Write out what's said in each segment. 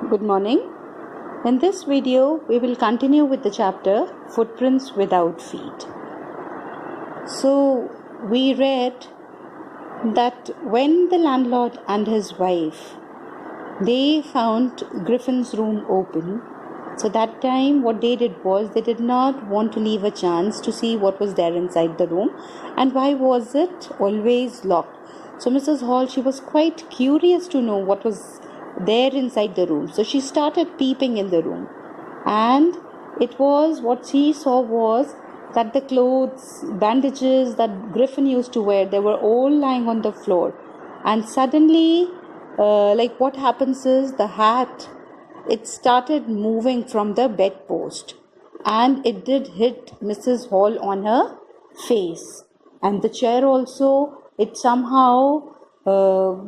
Good morning. In this video, we will continue with the chapter Footprints Without Feet. So, we read that when the landlord and his wife, they found Griffin's room open. So that time what they did was they did not want to leave a chance to see what was there inside the room and why was it always locked. So Mrs. Hall, she was quite curious to know what was there inside the room. So she started peeping in the room, and it was what she saw was that the clothes, bandages that Griffin used to wear, they were all lying on the floor. And suddenly, what happens is the hat, it started moving from the bedpost, and it did hit Mrs. Hall on her face. And the chair also, it somehow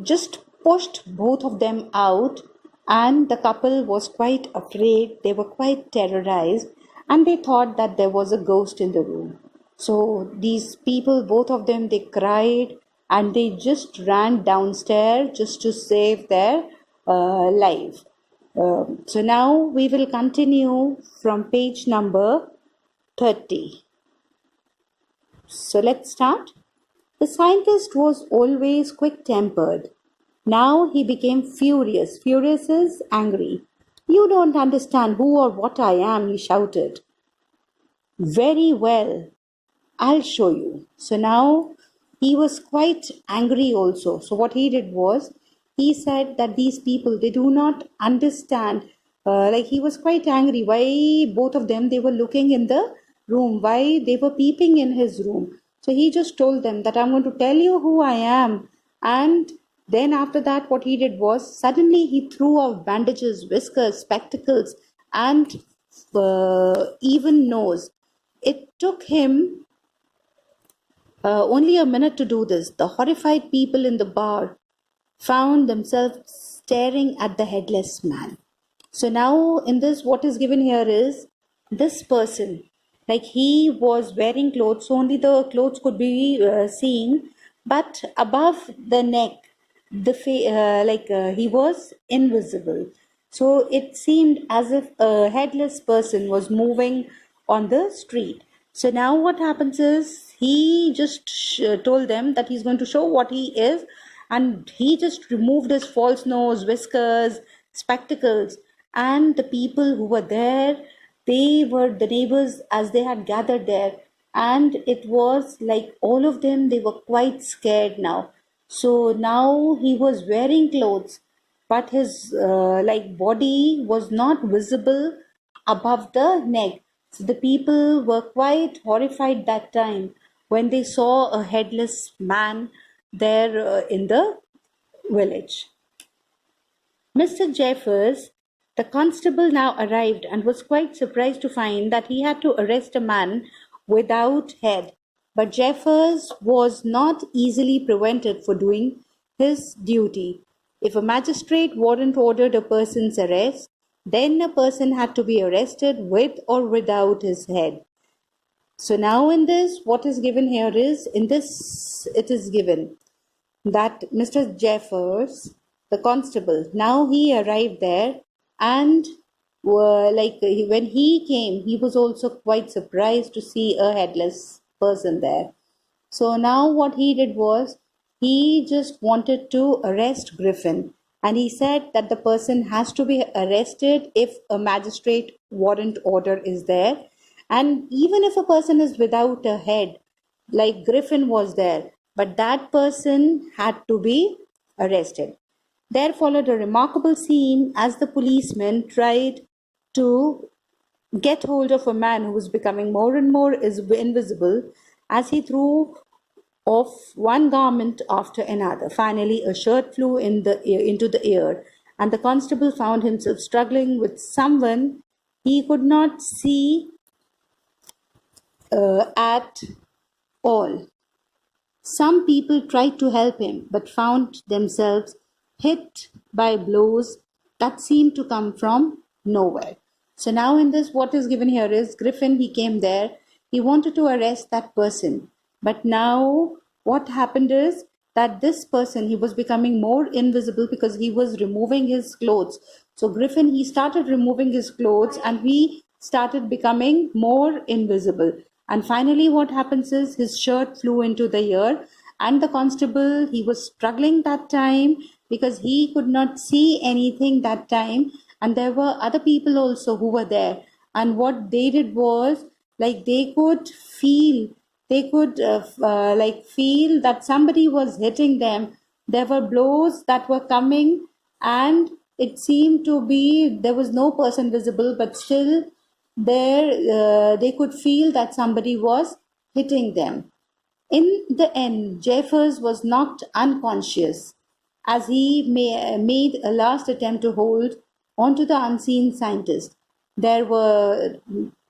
just pushed both of them out, and the couple was quite afraid. They were quite terrorized, and they thought that there was a ghost in the room. So these people, both of them, they cried and they just ran downstairs just to save their life. So now we will continue from page number 30. So let's start. The scientist was always quick-tempered. Now he became furious. Furious is angry. "You don't understand who or what I am," he shouted. "Very well, I'll show you." So now he was quite angry also. So what he did was, he said that these people, they do not understand. He was quite angry. Why both of them, they were looking in the room. Why they were peeping in his room. So he just told them that I'm going to tell you who I am. And then after that, what he did was, suddenly he threw off bandages, whiskers, spectacles, and even nose. It took him only a minute to do this. The horrified people in the bar found themselves staring at the headless man. So now in this, what is given here is this person, like he was wearing clothes, so only the clothes could be seen, but above the neck, he was invisible. So it seemed as if a headless person was moving on the street. So now what happens is, he just told them that he's going to show what he is, and he just removed his false nose, whiskers, spectacles, and the people who were there, they were the neighbors as they had gathered there, and it was like all of them, they were quite scared now. So now he was wearing clothes, but his body was not visible above the neck. So the people were quite horrified that time when they saw a headless man there in the village. Mr. Jeffers, the constable, now arrived and was quite surprised to find that he had to arrest a man without head. But Jeffers was not easily prevented for doing his duty. If a magistrate warrant ordered a person's arrest, then a person had to be arrested with or without his head. So now in this, what is given here is, in this it is given that Mr. Jeffers, the constable, now he arrived there, and when he came, he was also quite surprised to see a headless person there. So now what he did was, he just wanted to arrest Griffin, and he said that the person has to be arrested if a magistrate warrant order is there, and even if a person is without a head, like Griffin was there, but that person had to be arrested. There followed a remarkable scene as the policemen tried to get hold of a man who was becoming more and more invisible as he threw off one garment after another. Finally, a shirt flew into the air, and the constable found himself struggling with someone he could not see at all. Some people tried to help him, but found themselves hit by blows that seemed to come from nowhere. So now in this, what is given here is, Griffin, he came there, he wanted to arrest that person. But now what happened is, that this person, he was becoming more invisible because he was removing his clothes. So Griffin, he started removing his clothes and he started becoming more invisible. And finally what happens is his shirt flew into the air, and the constable, he was struggling that time because he could not see anything that time, and there were other people also who were there. And what they did was, like, they could feel feel that somebody was hitting them. There were blows that were coming, and it seemed to be there was no person visible, but still there they could feel that somebody was hitting them. In the end, Jeffers was knocked unconscious as he made a last attempt to hold onto the unseen scientist. There were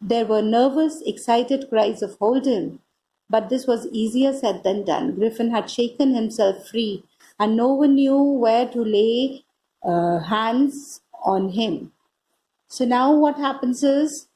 nervous, excited cries of "Hold him!" But this was easier said than done. Griffin had shaken himself free, and no one knew where to lay hands on him. So now what happens is,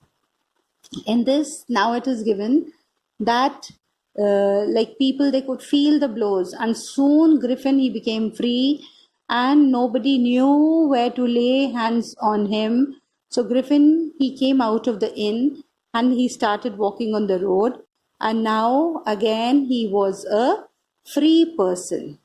in this, now it is given that like people, they could feel the blows, and soon Griffin, he became free, and nobody knew where to lay hands on him. So Griffin, he came out of the inn and he started walking on the road, and now again he was a free person.